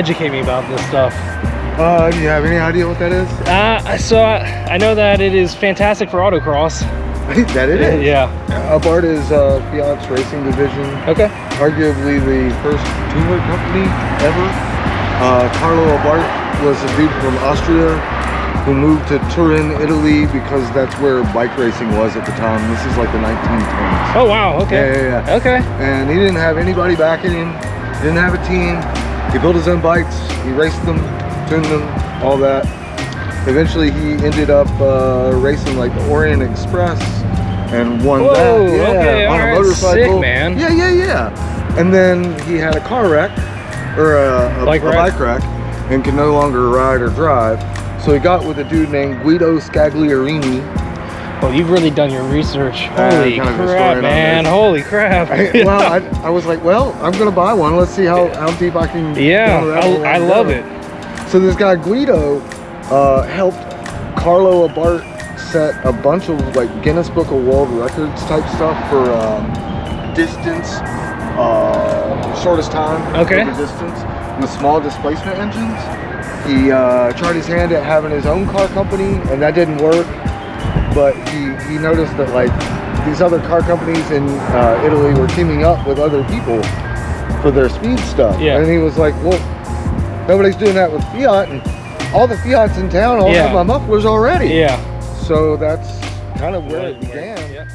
educate me about this stuff. Do you have any idea what that is? So I know that it is fantastic for autocross. That it is. Yeah. Abarth is Fiat's racing division. Okay. Arguably the first tuner company ever. Carlo Abarth was a dude from Austria who moved to Turin, Italy, because that's where bike racing was at the time. This is like the 1910s. Oh wow. Okay. Yeah. Okay. And he didn't have anybody backing him. Didn't have a team. He built his own bikes. He raced them, tuned them, all that. Eventually, he ended up racing like the Orient Express and won that. Yeah, okay, on a right, motorcycle. sick, man. Yeah. And then he had a car wreck or a bike wreck and could no longer ride or drive. So he got with a dude named Guido Scagliarini. Well, you've really done your research. Holy crap, man. Holy crap. I was like, well, I'm going to buy one. Let's see how deep I can. Yeah, I love it. So this guy Guido helped Carlo Abarth set a bunch of like Guinness Book of World Records type stuff for distance, shortest time over distance with small displacement engines. He tried his hand at having his own car company, and that didn't work. But he noticed that like these other car companies in Italy were teaming up with other people for their speed stuff. Yeah. And he was like, well, nobody's doing that with Fiat, and all the Fiats in town all have my mufflers already. Yeah. So that's kind of where it began. Yeah.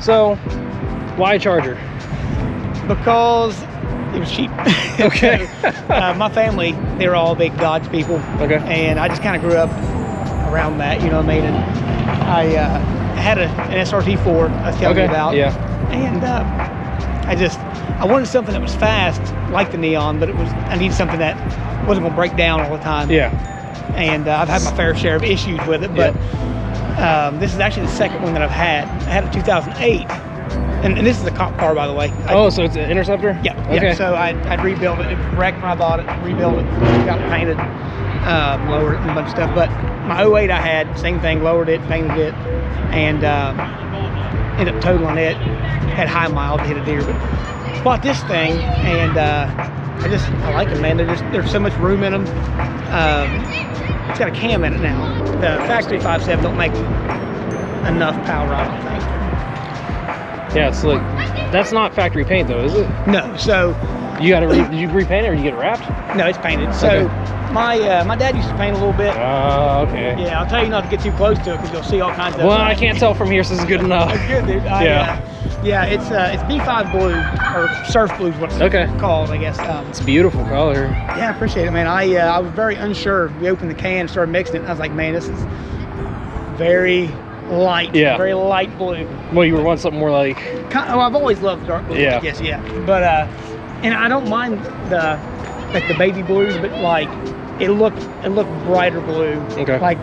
So, why a Charger? Because it was cheap. Okay. So, my family, they were all big Dodge people. Okay. And I just kind of grew up around that, you know what I mean? And I had an SRT4 I was telling you about. Yeah. And I wanted something that was fast, like the Neon, but I needed something that wasn't going to break down all the time. Yeah. And I've had my fair share of issues with it, but this is actually the second one that I've had. I had a 2008, and this is a cop car, by the way. So it's an Interceptor? Yeah. Okay. Yeah. So I'd rebuilt it. It wrecked when I bought it. Rebuilt it. Got it painted. Lowered it and a bunch of stuff. But my 08 I had same thing. Lowered it, painted it, and ended up totaling it. Had high miles to hit a deer, but bought this thing, and I like them, man. There's so much room in them. It's got a cam in it now. The factory 5.7 don't make enough power, I don't think. Yeah, it's like, that's not factory paint though, is it? No, so. You got to, did you repaint it or you get it wrapped? No, it's painted. So my dad used to paint a little bit. Oh, okay. Yeah, I'll tell you not to get too close to it because you'll see all kinds of. Well, I can't tell from here, so this is good enough. It's good, dude. Yeah, it's B5 blue, or surf blue is what it's called, I guess. It's a beautiful color. Yeah, I appreciate it, man. I was very unsure. We opened the can and started mixing it, and I was like, man, this is very light. Yeah. Very light blue. Well, you were wanting something more like. I've always loved dark blue. Yeah. I guess, yeah. But And I don't mind the baby blues, but like it looked brighter blue. Okay. Like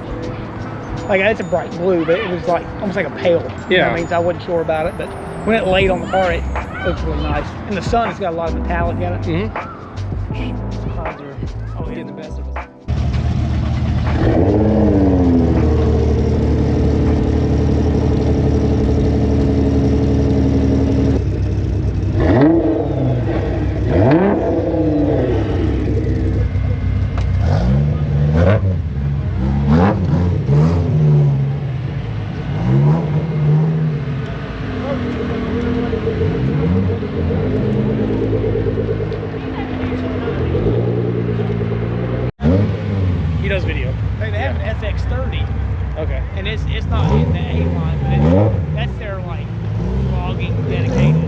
it's a bright blue, but it was like almost like a pale. You know what I mean? So I wasn't sure about it, but when it laid on the car, it looks really nice. And the sun has got a lot of metallic in it. Mm-hmm. Clouds are getting the best of us. He does video. They have an FX30. Okay. And it's not in the A line, but that's their like vlogging dedicated.